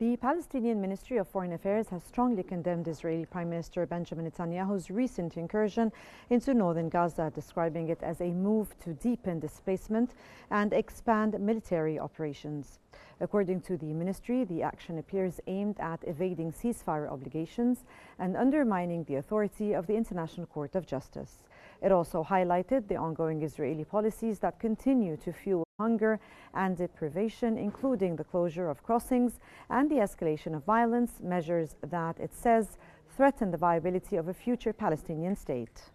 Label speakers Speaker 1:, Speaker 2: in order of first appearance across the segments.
Speaker 1: The Palestinian Ministry of Foreign Affairs has strongly condemned Israeli Prime Minister Benjamin Netanyahu's recent incursion into northern Gaza, describing it as a move to deepen displacement and expand military operations. According to the ministry, the action appears aimed at evading ceasefire obligations and undermining the authority of the International Court of Justice. It also highlighted the ongoing Israeli policies that continue to fuel hunger and deprivation, including the closure of crossings and the escalation of violence, measures that it says threaten the viability of a future Palestinian state.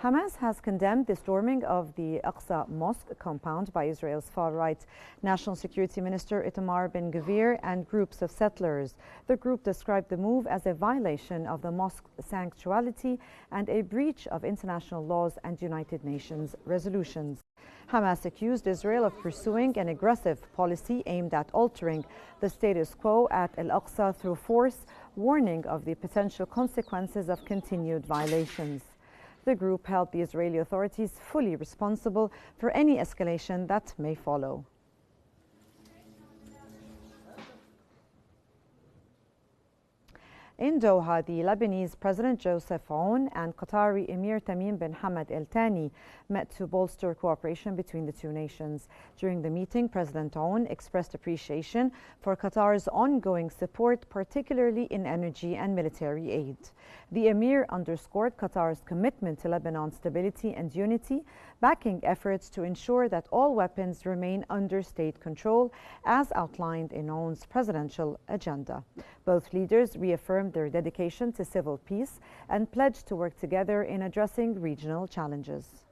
Speaker 1: Hamas has condemned the storming of the Aqsa Mosque compound by Israel's far-right National Security Minister Itamar Ben-Gvir and groups of settlers. The group described the move as a violation of the mosque's sanctuarity and a breach of international laws and United Nations resolutions. Hamas accused Israel of pursuing an aggressive policy aimed at altering the status quo at Al-Aqsa through force, warning of the potential consequences of continued violations. The group held the Israeli authorities fully responsible for any escalation that may follow. In Doha, the Lebanese President Joseph Aoun and Qatari Emir Tamim bin Hamad Al Thani met to bolster cooperation between the two nations. During the meeting, President Aoun expressed appreciation for Qatar's ongoing support, particularly in energy and military aid. The Emir underscored Qatar's commitment to Lebanon's stability and unity, backing efforts to ensure that all weapons remain under state control, as outlined in Aoun's presidential agenda. Both leaders reaffirmed their dedication to civil peace and pledged to work together in addressing regional challenges.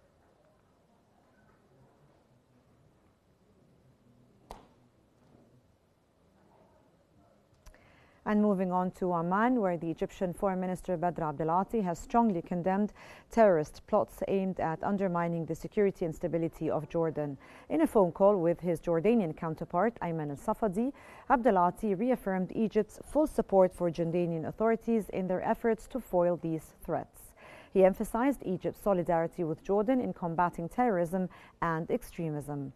Speaker 1: And moving on to Oman, where the Egyptian Foreign Minister Badr Abdelati has strongly condemned terrorist plots aimed at undermining the security and stability of Jordan. In a phone call with his Jordanian counterpart, Ayman al-Safadi, Abdelati reaffirmed Egypt's full support for Jordanian authorities in their efforts to foil these threats. He emphasized Egypt's solidarity with Jordan in combating terrorism and extremism.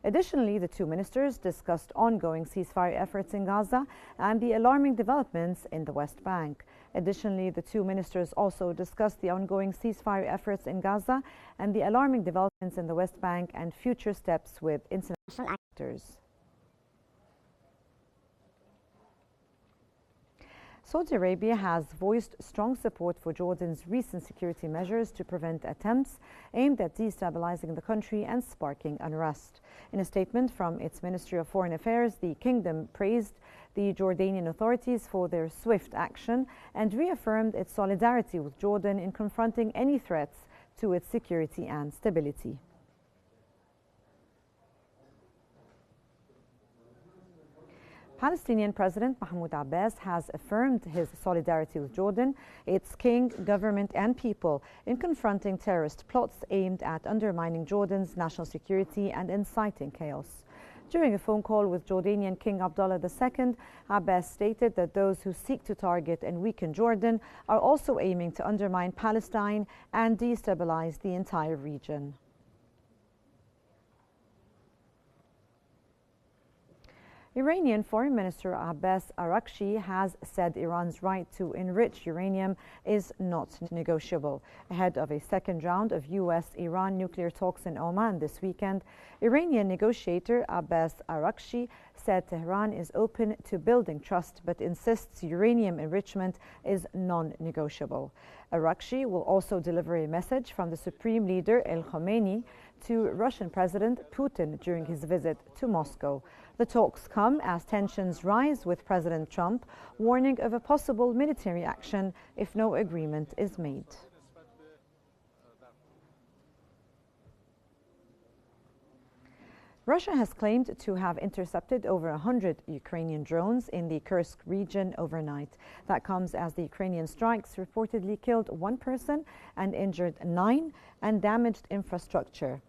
Speaker 1: Additionally, the two ministers discussed ongoing ceasefire efforts in Gaza and the alarming developments in the West Bank. Additionally, the two ministers also discussed the ongoing ceasefire efforts in Gaza and the alarming developments in the West Bank and future steps with international actors. Saudi Arabia has voiced strong support for Jordan's recent security measures to prevent attempts aimed at destabilizing the country and sparking unrest. In a statement from its Ministry of Foreign Affairs, the kingdom praised the Jordanian authorities for their swift action and reaffirmed its solidarity with Jordan in confronting any threats to its security and stability. Palestinian President Mahmoud Abbas has affirmed his solidarity with Jordan, its king, government and people in confronting terrorist plots aimed at undermining Jordan's national security and inciting chaos. During a phone call with Jordanian King Abdullah II, Abbas stated that those who seek to target and weaken Jordan are also aiming to undermine Palestine and destabilize the entire region. Iranian Foreign Minister Abbas Araghchi has said Iran's right to enrich uranium is not negotiable. Ahead of a second round of U.S.-Iran nuclear talks in Oman this weekend, Iranian negotiator Abbas Araghchi said Tehran is open to building trust but insists uranium enrichment is non-negotiable. Araghchi will also deliver a message from the Supreme Leader El Khamenei to Russian President Putin during his visit to Moscow. The talks come as tensions rise, with President Trump warning of a possible military action if no agreement is made. Russia has claimed to have intercepted over 100 Ukrainian drones in the Kursk region overnight. That comes as the Ukrainian strikes reportedly killed one person and injured 9 and damaged infrastructure.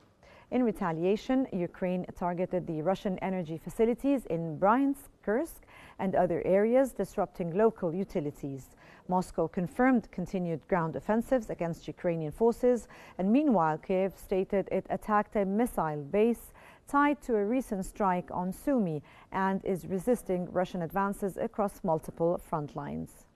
Speaker 1: In retaliation, Ukraine targeted the Russian energy facilities in Bryansk, Kursk, and other areas, disrupting local utilities. Moscow confirmed continued ground offensives against Ukrainian forces, and meanwhile, Kiev stated it attacked a missile base tied to a recent strike on Sumy and is resisting Russian advances across multiple front lines.